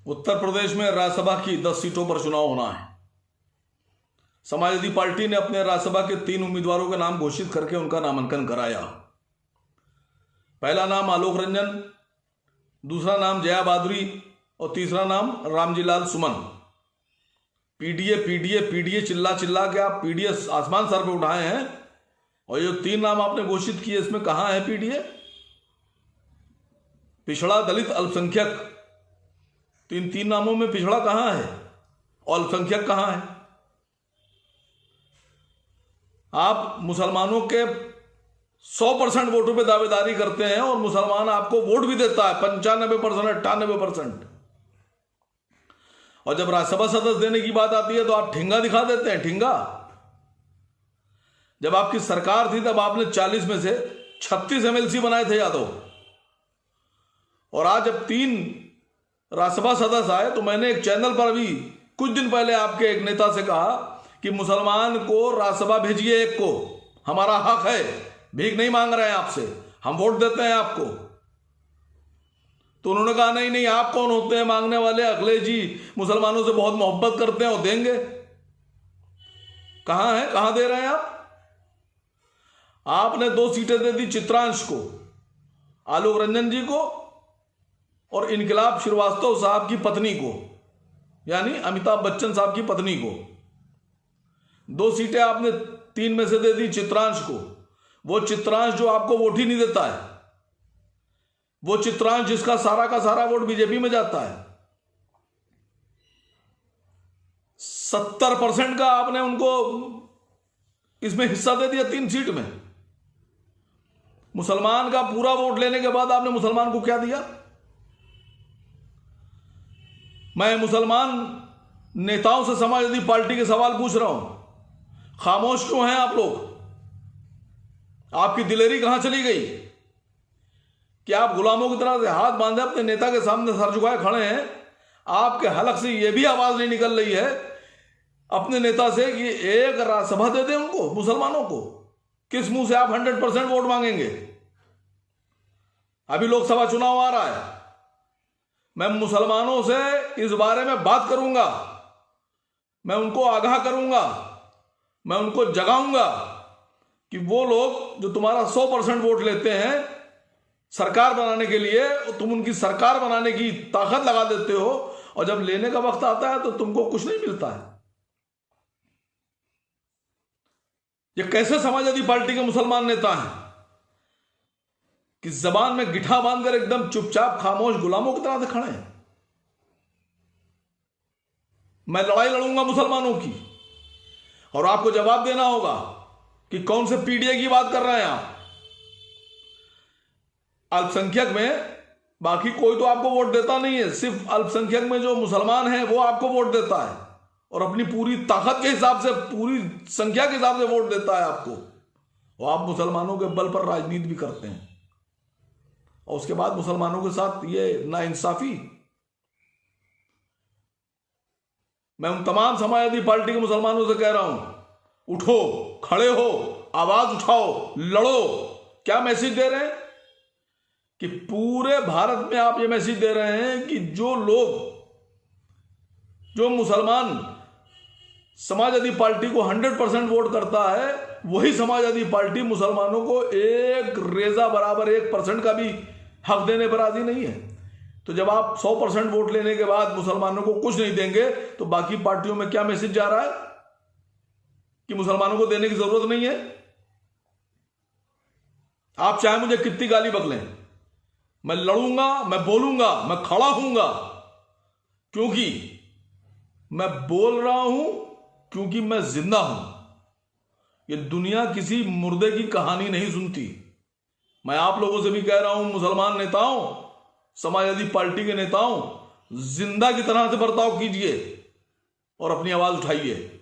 उत्तर प्रदेश में राज्यसभा की 10 सीटों पर चुनाव होना है। समाजवादी पार्टी ने अपने राज्यसभा के 3 उम्मीदवारों के नाम घोषित करके उनका नामांकन कराया। पहला नाम आलोक रंजन, दूसरा नाम जया भादुरी और तीसरा नाम रामजी लाल सुमन। पीडीए पीडीए पीडीए चिल्ला चिल्ला के आप पीडीए आसमान सर पे उठाए हैं, और ये 3 नाम आपने घोषित किए, इसमें कहां है पीडीए? पिछड़ा, दलित, अल्पसंख्यक, तो इन 3 नामों में पिछड़ा कहां है और अल्पसंख्यक कहां है? आप मुसलमानों के 100% वोटों पे दावेदारी करते हैं और मुसलमान आपको वोट भी देता है 95%, 98%, और जब राज्यसभा सदस्य देने की बात आती है तो आप ठिंगा दिखा देते हैं। ठिंगा, जब आपकी सरकार थी तब आपने 40 में से 36 एमएलसी बनाए थे यादव, और आज जब 3 राज्यसभा सदस्य आए तो मैंने एक चैनल पर भी कुछ दिन पहले आपके एक नेता से कहा कि मुसलमान को राज्यसभा भेजिए, एक को, हमारा हक है, भीख नहीं मांग रहे हैं आपसे, हम वोट देते हैं आपको। तो उन्होंने कहा नहीं नहीं, आप कौन होते हैं मांगने वाले? अखिलेश जी मुसलमानों से बहुत मोहब्बत करते हैं और देंगे। कहां है, कहां दे रहे हैं आप? आपने 2 सीटें दे दी चित्रांश को, आलोक रंजन जी को और इनकलाब श्रीवास्तव साहब की पत्नी को, यानी अमिताभ बच्चन साहब की पत्नी को। 2 सीटें आपने 3 में से दे दी चित्रांश को। वो चित्रांश जो आपको वोट ही नहीं देता है, वो चित्रांश जिसका सारा का सारा वोट बीजेपी में जाता है। 70% का आपने उनको इसमें हिस्सा दे दिया 3 सीट में। मुसलमान का पूरा वोट लेने के बाद आपने मुसलमान को क्या दिया? मैं मुसलमान नेताओं से समाजवादी पार्टी के सवाल पूछ रहा हूं, खामोश क्यों हैं आप लोग? आपकी दिलेरी कहां चली गई कि आप गुलामों की तरह से हाथ बांधे अपने नेता के सामने सर झुकाए खड़े हैं? आपके हलक से यह भी आवाज नहीं निकल रही है अपने नेता से कि एक राज्यसभा दे दें उनको, मुसलमानों को। किस मुंह से आप 100% वोट मांगेंगे? अभी लोकसभा चुनाव आ रहा है, मैं मुसलमानों से इस बारे में बात करूंगा, मैं उनको आगाह करूंगा, मैं उनको जगाऊंगा कि वो लोग जो तुम्हारा 100% वोट लेते हैं सरकार बनाने के लिए, तुम उनकी सरकार बनाने की ताकत लगा देते हो, और जब लेने का वक्त आता है तो तुमको कुछ नहीं मिलता है। ये कैसे समाजवादी पार्टी के मुसलमान नेता हैं कि जबान में गिठा बांधकर एकदम चुपचाप खामोश गुलामों की तरह से खड़े हैं? मैं लड़ाई लड़ूंगा मुसलमानों की, और आपको जवाब देना होगा कि कौन से पीडीए की बात कर रहे हैं आप। अल्पसंख्यक में बाकी कोई तो आपको वोट देता नहीं है, सिर्फ अल्पसंख्यक में जो मुसलमान है वो आपको वोट देता है, और अपनी पूरी ताकत के हिसाब से, पूरी संख्या के हिसाब से वोट देता है आपको। और आप मुसलमानों के बल पर राजनीति भी करते हैं, और उसके बाद मुसलमानों के साथ ये नाइंसाफी। मैं उन तमाम समाजवादी पार्टी के मुसलमानों से कह रहा हूं, उठो, खड़े हो, आवाज उठाओ, लड़ो। क्या मैसेज दे रहे हैं कि पूरे भारत में आप ये मैसेज दे रहे हैं कि जो लोग, जो मुसलमान समाजवादी पार्टी को 100% वोट करता है, वही समाजवादी पार्टी मुसलमानों को एक रेजा बराबर 1% का भी हक देने पर राजी नहीं है। तो जब आप 100% वोट लेने के बाद मुसलमानों को कुछ नहीं देंगे तो बाकी पार्टियों में क्या मैसेज जा रहा है कि मुसलमानों को देने की जरूरत नहीं है? आप चाहे मुझे कितनी गाली बकलें, मैं लड़ूंगा, मैं बोलूंगा, मैं खड़ा हूंगा, क्योंकि मैं बोल रहा हूं, क्योंकि मैं जिंदा हूं। ये दुनिया किसी मुर्दे की कहानी नहीं सुनती। मैं आप लोगों से भी कह रहा हूं, मुसलमान नेताओं, समाजवादी पार्टी के नेताओं, जिंदा की तरह से बर्ताव कीजिए और अपनी आवाज उठाइए।